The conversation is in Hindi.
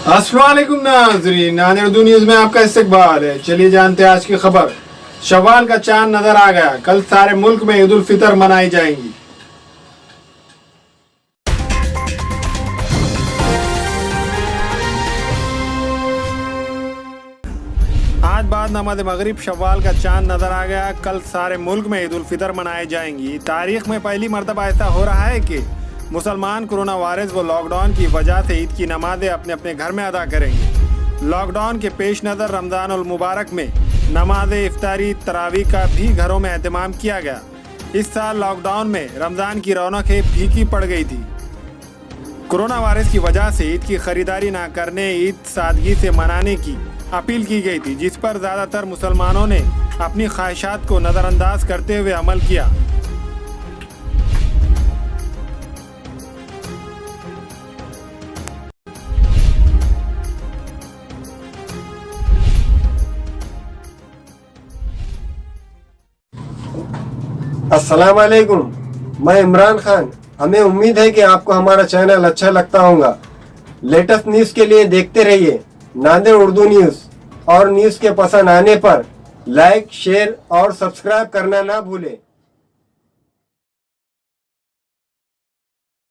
अस्सलाम वालेकुम नाज़रीन, नादिर उर्दू न्यूज़ में आपका इस्तकबाल है। चलिए जानते हैं आज की खबर। शव्वाल का चांद नजर आ गया, कल सारे मुल्क में ईद उल फितर मनाई जाएंगी। आज बाद नमाज मगरिब शव्वाल का चांद नजर आ गया, कल सारे मुल्क में ईद उल फितर मनाई जाएंगी। तारीख में पहली मरतबा ऐसा हो रहा है कि मुसलमान कोरोना वायरस व लॉकडाउन की वजह से ईद की नमाजें अपने अपने घर में अदा करेंगे। लॉकडाउन के पेश नज़र रमज़ान उल मुबारक में नमाज इफ्तारी तरावी का भी घरों में एहतमाम किया गया। इस साल लॉकडाउन में रमज़ान की रौनकें फीकी पड़ गई थी। कोरोना वायरस की वजह से ईद की खरीदारी ना करने, ईद सादगी से मनाने की अपील की गई थी, जिस पर ज़्यादातर मुसलमानों ने अपनी ख्वाहिशात को नज़रअंदाज करते हुए अमल किया। अस्सलाम वालेकुम, मैं इमरान खान। हमें उम्मीद है कि आपको हमारा चैनल अच्छा लगता होगा। लेटेस्ट न्यूज़ के लिए देखते रहिए नादिर उर्दू न्यूज़, और न्यूज़ के पसंद आने पर लाइक, शेयर और सब्सक्राइब करना ना भूलें।